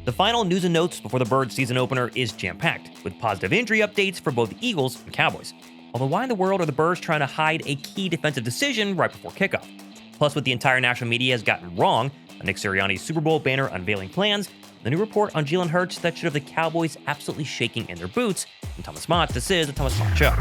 The final news and notes before the Birds season opener is jam-packed, with positive injury updates for both the Eagles and Cowboys. Although why in the world are the Birds trying to hide a key defensive decision right before kickoff? Plus, what the entire national media has gotten wrong on Nick Sirianni's Super Bowl banner unveiling plans, the new report on Jalen Hurts that should have the Cowboys absolutely shaking in their boots. I'm Thomas Mott. This is the Thomas Mott Show.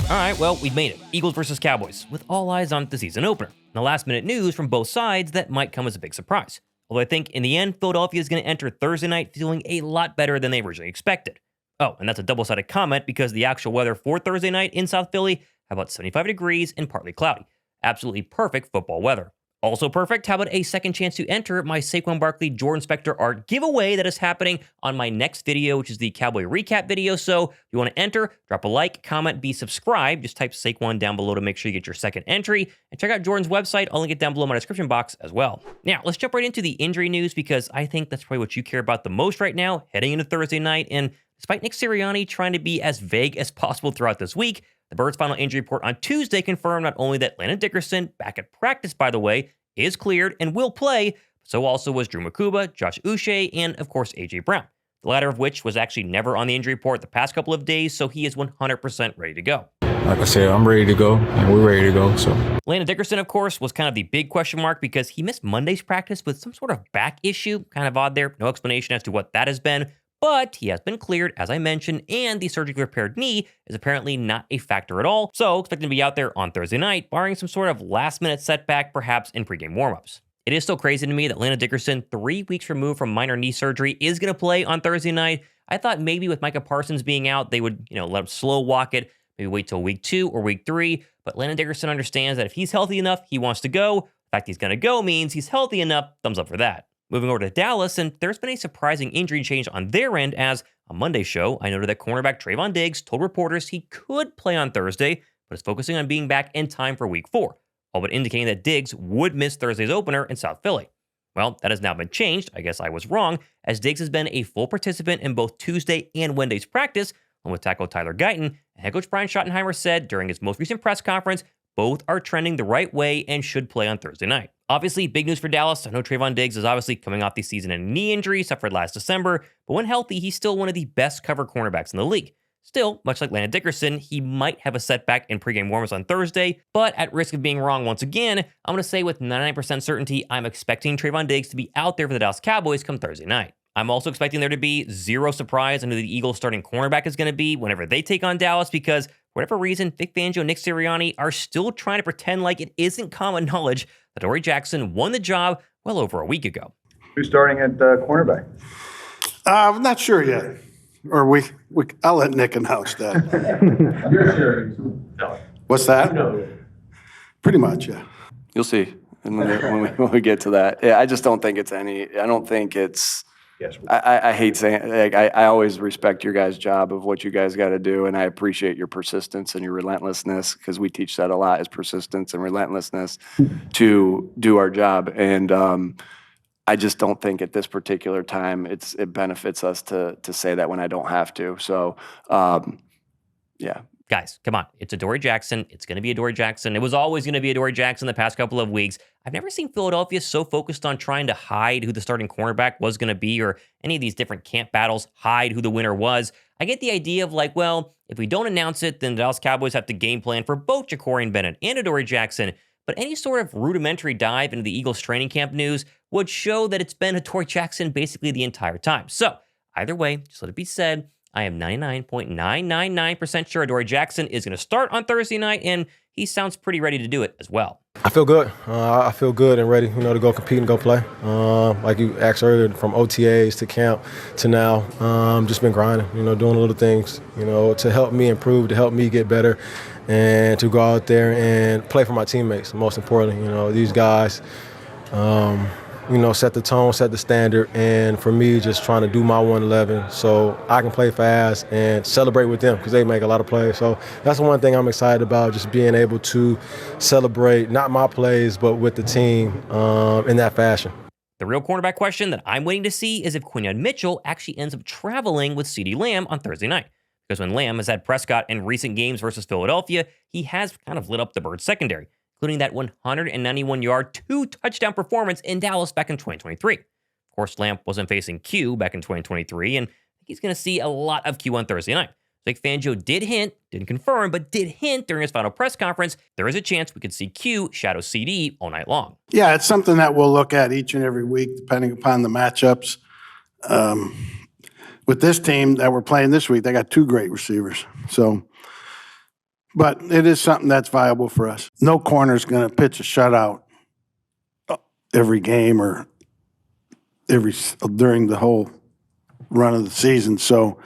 All right, well, we've made it. Eagles versus Cowboys, with all eyes on the season opener. Now, last-minute news from both sides that might come as a big surprise. Although I think in the end, Philadelphia is going to enter Thursday night feeling a lot better than they originally expected. Oh, and that's a double-sided comment because the actual weather for Thursday night in South Philly, about 75 degrees and partly cloudy. Absolutely perfect football weather. Also perfect, how about a second chance to enter my Saquon Barkley Jordan Spector art giveaway that is happening on my next video, which is the Cowboy recap video. So if you want to enter, drop a like, comment, be subscribed. Just type Saquon down below to make sure you get your second entry. And check out Jordan's website. I'll link it down below in my description box as well. Now, let's jump right into the injury news because I think that's probably what you care about the most right now, heading into Thursday night. And despite Nick Sirianni trying to be as vague as possible throughout this week, the Birds' final injury report on Tuesday confirmed not only that Landon Dickerson, back at practice by the way, is cleared and will play, so also was Drew Mukuba, Josh Uche, and of course A.J. Brown, the latter of which was actually never on the injury report the past couple of days, so he is 100% ready to go. Like I said, I'm ready to go, and we're ready to go. So Landon Dickerson, of course, was kind of the big question mark because he missed Monday's practice with some sort of back issue. Kind of odd there. No explanation as to what that has been. But he has been cleared, as I mentioned, and the surgically repaired knee is apparently not a factor at all. So expecting to be out there on Thursday night, barring some sort of last-minute setback, perhaps in pregame warmups. It is still crazy to me that Landon Dickerson, 3 weeks removed from minor knee surgery, is going to play on Thursday night. I thought maybe with Micah Parsons being out, they would, let him slow walk it, maybe wait till week 2 or week 3. But Landon Dickerson understands that if he's healthy enough, he wants to go. The fact he's going to go means he's healthy enough. Thumbs up for that. Moving over to Dallas, and there's been a surprising injury change on their end as, on Monday's show, I noted that cornerback Trevon Diggs told reporters he could play on Thursday, but is focusing on being back in time for week 4, all but indicating that Diggs would miss Thursday's opener in South Philly. Well, that has now been changed. I guess I was wrong, as Diggs has been a full participant in both Tuesday and Wednesday's practice, along with tackle Tyler Guyton, and head coach Brian Schottenheimer said during his most recent press conference, both are trending the right way and should play on Thursday night. Obviously, big news for Dallas. I know Trevon Diggs is obviously coming off the season and knee injury suffered last December, but when healthy, he's still one of the best cover cornerbacks in the league. Still, much like Landon Dickerson, he might have a setback in pregame warmups on Thursday, but at risk of being wrong once again, I'm going to say with 99% certainty, I'm expecting Trevon Diggs to be out there for the Dallas Cowboys come Thursday night. I'm also expecting there to be zero surprise on who the Eagles starting cornerback is going to be whenever they take on Dallas because for whatever reason, Vic Fangio and Nick Sirianni are still trying to pretend like it isn't common knowledge that Adoree Jackson won the job well over a week ago. Who's starting at cornerback? I'm not sure yet. Or I'll let Nick announce that. You're sure. No. What's that? No. Pretty much, yeah. You'll see when we get to that. Yeah, I just don't think it's I don't think it's. Yes. I hate saying, I always respect your guys' job of what you guys got to do, and I appreciate your persistence and your relentlessness because we teach that a lot is persistence and relentlessness to do our job. And I just don't think at this particular time it benefits us to say that when I don't have to. So, yeah. Guys, come on. It's Adoree Jackson. It's going to be Adoree Jackson. It was always going to be Adoree Jackson the past couple of weeks. I've never seen Philadelphia so focused on trying to hide who the starting cornerback was going to be or any of these different camp battles, hide who the winner was. I get the idea of like, well, if we don't announce it, then the Dallas Cowboys have to game plan for both Ja'Cory Bennett and Adoree Jackson. But any sort of rudimentary dive into the Eagles training camp news would show that it's been Adoree Jackson basically the entire time. So either way, just let it be said, I am 99.999% sure Adoree Jackson is going to start on Thursday night, and he sounds pretty ready to do it as well. I feel good. I feel good and ready, to go compete and go play. Like you asked earlier, from OTAs to camp to now, just been grinding, doing little things, to help me improve, to help me get better, and to go out there and play for my teammates, most importantly. These guys, set the tone, set the standard, and for me, just trying to do my 111 so I can play fast and celebrate with them because they make a lot of plays. So that's one thing I'm excited about, just being able to celebrate, not my plays, but with the team in that fashion. The real cornerback question that I'm waiting to see is if Quinyon Mitchell actually ends up traveling with Ceedee Lamb on Thursday night. Because when Lamb has had Prescott in recent games versus Philadelphia, he has kind of lit up the Birds secondary, including that 191-yard, 2-touchdown performance in Dallas back in 2023. Of course, Lamp wasn't facing Q back in 2023, and he's going to see a lot of Q on Thursday night. Like Fangio did hint, didn't confirm, but did hint during his final press conference, there is a chance we could see Q shadow Ceedee all night long. Yeah, it's something that we'll look at each and every week, depending upon the matchups. With this team that we're playing this week, they got 2 great receivers. But it is something that's viable for us. No corner's going to pitch a shutout every game or during the whole run of the season. So,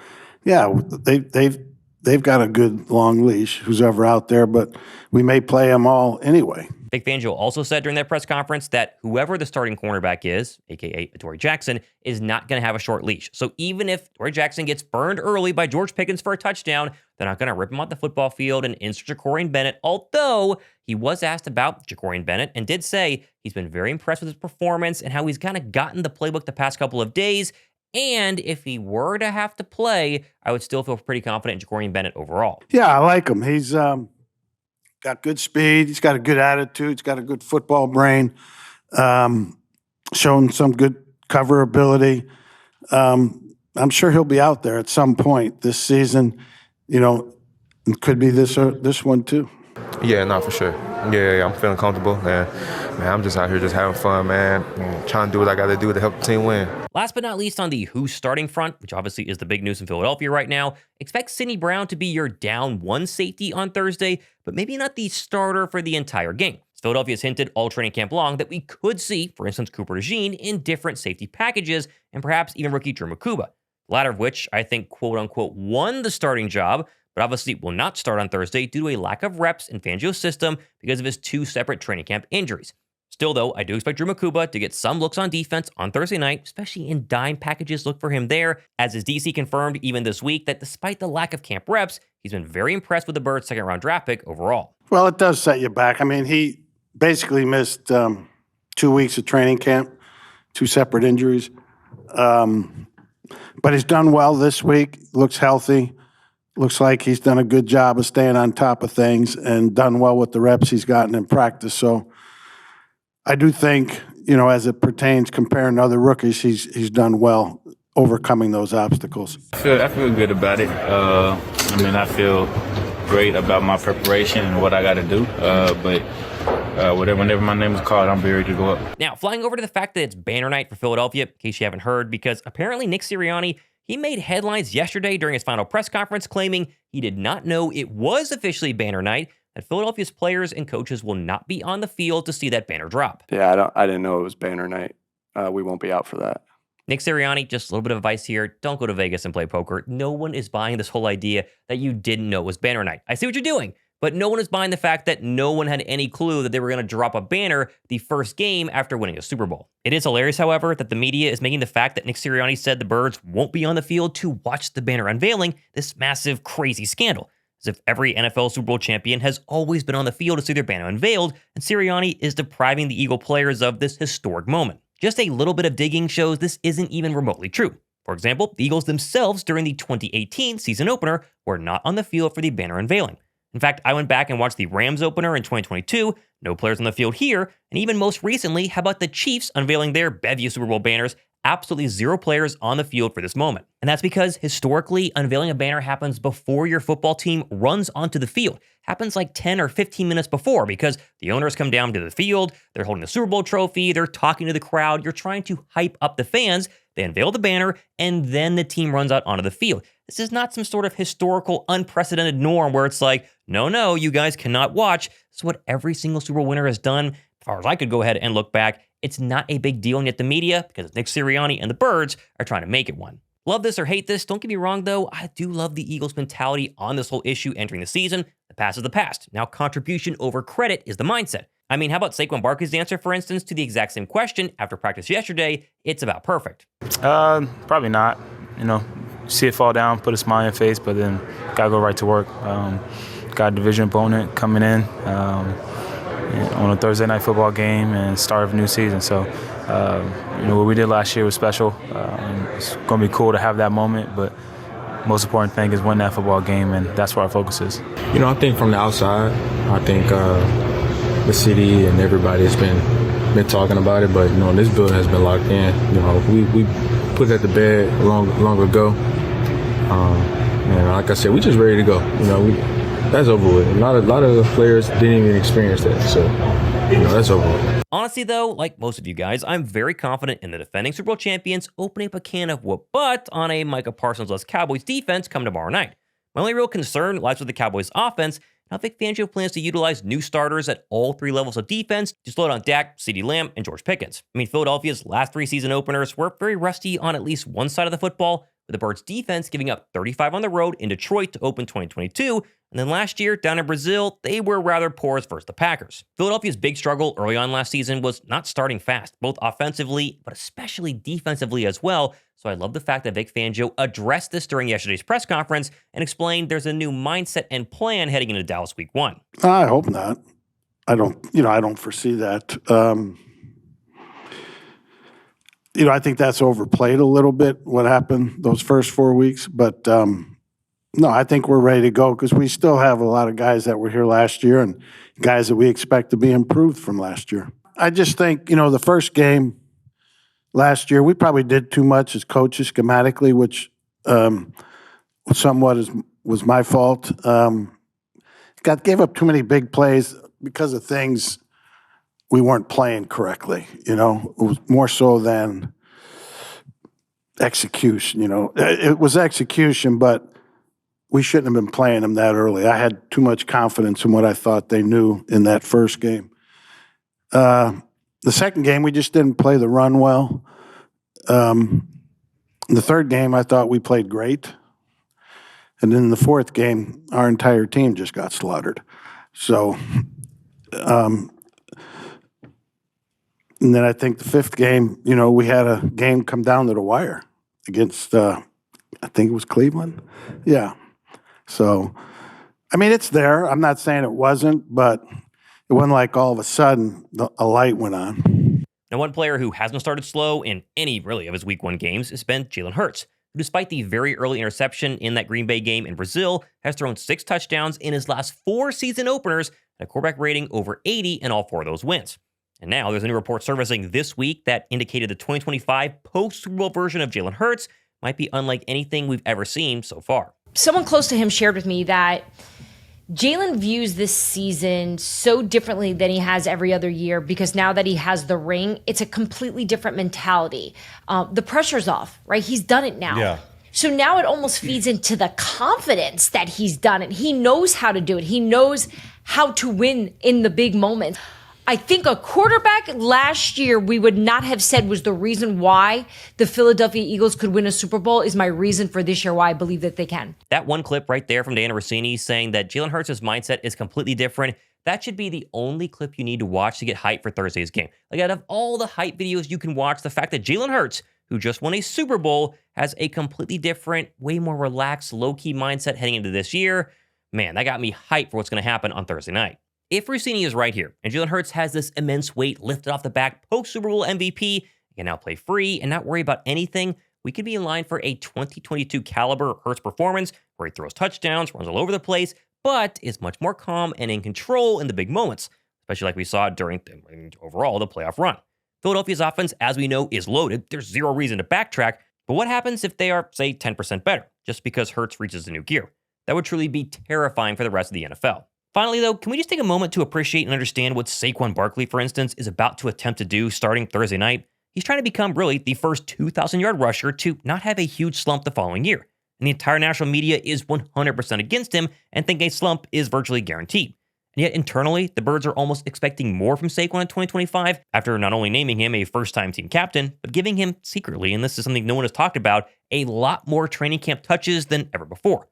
yeah, they've got a good long leash, who's ever out there, but we may play them all anyway. Vic Fangio also said during that press conference that whoever the starting cornerback is, a.k.a. Adoree Jackson, is not going to have a short leash. So even if Adoree Jackson gets burned early by George Pickens for a touchdown, they're not going to rip him off the football field and insert Ja'Cory Bennett, although he was asked about Ja'Cory Bennett and did say he's been very impressed with his performance and how he's kind of gotten the playbook the past couple of days. And if he were to have to play, I would still feel pretty confident in Ja'Cory Bennett overall. Yeah, I like him. He's got good speed. He's got a good attitude. He's got a good football brain. Shown some good cover ability. I'm sure he'll be out there at some point this season. You know, it could be this one too. Yeah, no, for sure. Yeah, I'm feeling comfortable, and man, I'm just out here just having fun, man, and trying to do what I got to do to help the team win. Last but not least on the who's starting front, which obviously is the big news in Philadelphia right now, expect Sidney Brown to be your down 1 safety on Thursday, but maybe not the starter for the entire game. Philadelphia has hinted all training camp long that we could see, for instance, Cooper DeJean in different safety packages, and perhaps even rookie Drew Mukuba, the latter of which I think quote-unquote won the starting job, but obviously will not start on Thursday due to a lack of reps in Fangio's system because of his 2 separate training camp injuries. Still, though, I do expect Drew Mukuba to get some looks on defense on Thursday night, especially in dime packages. Look for him there, as his DC confirmed even this week that despite the lack of camp reps, he's been very impressed with the Birds' second-round draft pick overall. Well, it does set you back. I mean, he basically missed 2 weeks of training camp, 2 separate injuries. But he's done well this week, looks healthy. Looks like he's done a good job of staying on top of things and done well with the reps he's gotten in practice. So I do think, you know, as it pertains comparing to other rookies, he's done well overcoming those obstacles. I feel good about it. I feel great about my preparation and what I got to do. Whenever my name is called, I'm ready to go up. Now, flying over to the fact that it's banner night for Philadelphia, in case you haven't heard, because apparently Nick Sirianni, he made headlines yesterday during his final press conference claiming he did not know it was officially banner night, that Philadelphia's players and coaches will not be on the field to see that banner drop. Yeah, I didn't know it was banner night. We won't be out for that. Nick Sirianni, just a little bit of advice here. Don't go to Vegas and play poker. No one is buying this whole idea that you didn't know it was banner night. I see what you're doing, but no one is buying the fact that no one had any clue that they were going to drop a banner the first game after winning a Super Bowl. It is hilarious, however, that the media is making the fact that Nick Sirianni said the Birds won't be on the field to watch the banner unveiling this massive, crazy scandal. As if every NFL Super Bowl champion has always been on the field to see their banner unveiled, and Sirianni is depriving the Eagle players of this historic moment. Just a little bit of digging shows this isn't even remotely true. For example, the Eagles themselves during the 2018 season opener were not on the field for the banner unveiling. In fact, I went back and watched the Rams opener in 2022, no players on the field here, and even most recently, how about the Chiefs unveiling their bevy of Super Bowl banners? Absolutely 0 players on the field for this moment. And that's because historically, unveiling a banner happens before your football team runs onto the field. Happens like 10 or 15 minutes before because the owners come down to the field, they're holding the Super Bowl trophy, they're talking to the crowd, you're trying to hype up the fans, they unveil the banner, and then the team runs out onto the field. This is not some sort of historical, unprecedented norm where it's like, no, you guys cannot watch. This is what every single Super Bowl winner has done. As far as I could go ahead and look back, it's not a big deal, and yet the media, because it's Nick Sirianni and the Birds, are trying to make it one. Love this or hate this, don't get me wrong though, I do love the Eagles' mentality on this whole issue entering the season. The past is the past. Now contribution over credit is the mindset. I mean, how about Saquon Barkley's answer, for instance, to the exact same question after practice yesterday? It's about perfect. Probably not. You know, see it fall down, put a smile on your face, but then gotta go right to work. Got a division opponent coming in on a Thursday night football game and start of a new season. So, what we did last year was special. And it's going to be cool to have that moment, but most important thing is win that football game, and that's where our focus is. I think from the outside, I think the city and everybody has been talking about it, but this building has been locked in. We put that to bed long ago, and like I said, we just ready to go. That's over with. A lot of players didn't even experience that, so that's over with. Honestly, though, like most of you guys, I'm very confident in the defending Super Bowl champions opening up a can of whoop butt on a Micah Parsons-less Cowboys defense come tomorrow night. My only real concern lies with the Cowboys offense and how Vic Fangio plans to utilize new starters at all three levels of defense to slow down Dak, CeeDee Lamb, and George Pickens. Philadelphia's last 3 season openers were very rusty on at least one side of the football, with the Birds' defense giving up 35 on the road in Detroit to open 2022, and then last year, down in Brazil, they were rather porous versus the Packers. Philadelphia's big struggle early on last season was not starting fast, both offensively, but especially defensively as well. So I love the fact that Vic Fangio addressed this during yesterday's press conference and explained there's a new mindset and plan heading into Dallas Week 1. I hope not. I don't foresee that. I think that's overplayed a little bit, what happened those first 4 weeks, but no, I think we're ready to go because we still have a lot of guys that were here last year and guys that we expect to be improved from last year. I just think, the first game last year, we probably did too much as coaches schematically, which somewhat was my fault. Gave up too many big plays because of things we weren't playing correctly. It was more so than execution. It was execution, but we shouldn't have been playing them that early. I had too much confidence in what I thought they knew in that first game. The second game, we just didn't play the run well. The third game, I thought we played great. And then the fourth game, our entire team just got slaughtered. So, and then I think the fifth game, we had a game come down to the wire against, I think it was Cleveland. Yeah. So, it's there. I'm not saying it wasn't, but it wasn't like all of a sudden a light went on. Now, one player who hasn't started slow in any really of his Week 1 games has been Jalen Hurts, who despite the very early interception in that Green Bay game in Brazil, has thrown 6 touchdowns in his last 4 season openers at a quarterback rating over 80 in all 4 of those wins. And now there's a new report surfacing this week that indicated the 2025 post-Super Bowl version of Jalen Hurts might be unlike anything we've ever seen so far. Someone close to him shared with me that Jalen views this season so differently than he has every other year because now that he has the ring, it's a completely different mentality. The pressure's off, right? He's done it now. Yeah. So now it almost feeds into the confidence that he's done it. He knows how to do it. He knows how to win in the big moments. I think a quarterback last year we would not have said was the reason why the Philadelphia Eagles could win a Super Bowl is my reason for this year why I believe that they can. That one clip right there from Dana Rossini saying that Jalen Hurts' mindset is completely different, that should be the only clip you need to watch to get hyped for Thursday's game. Like, out of all the hype videos you can watch, the fact that Jalen Hurts, who just won a Super Bowl, has a completely different, way more relaxed, low-key mindset heading into this year, man, that got me hyped for what's going to happen on Thursday night. If Rossini is right here, and Jalen Hurts has this immense weight lifted off the back post-Super Bowl MVP, and can now play free and not worry about anything, we could be in line for a 2022 caliber Hurts performance where he throws touchdowns, runs all over the place, but is much more calm and in control in the big moments, especially like we saw during overall the playoff run. Philadelphia's offense, as we know, is loaded. There's zero reason to backtrack, but what happens if they are, say, 10% better, just because Hurts reaches a new gear? That would truly be terrifying for the rest of the NFL. Finally, though, can we just take a moment to appreciate and understand what Saquon Barkley, for instance, is about to attempt to do starting Thursday night? He's trying to become really the first 2,000-yard rusher to not have a huge slump the following year. And the entire national media is 100% against him and think a slump is virtually guaranteed. And yet internally, the Birds are almost expecting more from Saquon in 2025 after not only naming him a first-time team captain, but giving him secretly, and this is something no one has talked about, a lot more training camp touches than ever before.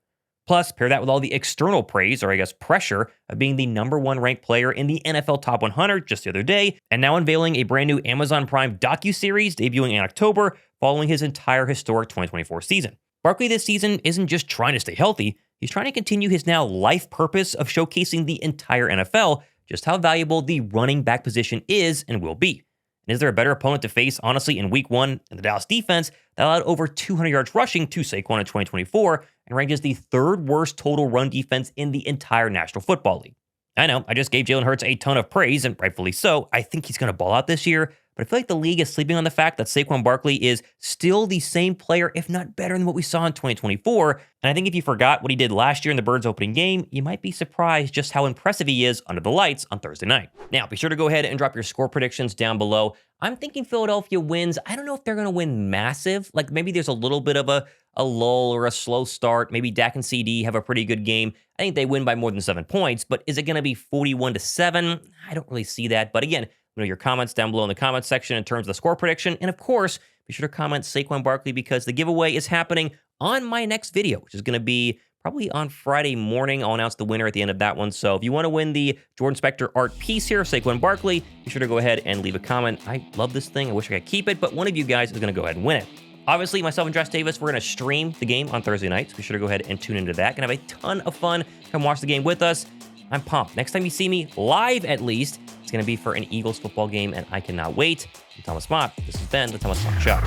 Plus, pair that with all the external praise, or I guess pressure, of being the #1 ranked player in the NFL Top 100 just the other day, and now unveiling a brand new Amazon Prime docuseries debuting in October following his entire historic 2024 season. Barkley this season isn't just trying to stay healthy, he's trying to continue his now life purpose of showcasing the entire NFL just how valuable the running back position is and will be. And is there a better opponent to face, honestly, in Week 1 in the Dallas defense that allowed over 200 yards rushing to Saquon in 2024 and ranked as the 3rd worst total run defense in the entire National Football League? I know, I just gave Jalen Hurts a ton of praise, and rightfully so. I think he's going to ball out this year, but I feel like the league is sleeping on the fact that Saquon Barkley is still the same player, if not better than what we saw in 2024. And I think if you forgot what he did last year in the Birds opening game, you might be surprised just how impressive he is under the lights on Thursday night. Now, be sure to go ahead and drop your score predictions down below. I'm thinking Philadelphia wins. I don't know if they're going to win massive. Like maybe there's a little bit of a lull or a slow start. Maybe Dak and Ceedee have a pretty good game. I think they win by more than 7 points, but is it going to be 41-7? I don't really see that. But again, your comments down below in the comments section in terms of the score prediction. And of course, be sure to comment Saquon Barkley because the giveaway is happening on my next video, which is going to be probably on Friday morning. I'll announce the winner at the end of that one. So if you want to win the Jordan Spector art piece here, Saquon Barkley, be sure to go ahead and leave a comment. I love this thing. I wish I could keep it, but one of you guys is going to go ahead and win it. Obviously, myself and Josh Davis, we're going to stream the game on Thursday night, so be sure to go ahead and tune into that. Going to have a ton of fun. Come watch the game with us. I'm pumped. Next time you see me, live at least, it's going to be for an Eagles football game, and I cannot wait. I'm Thomas Mott. This has been the Thomas Mott Show.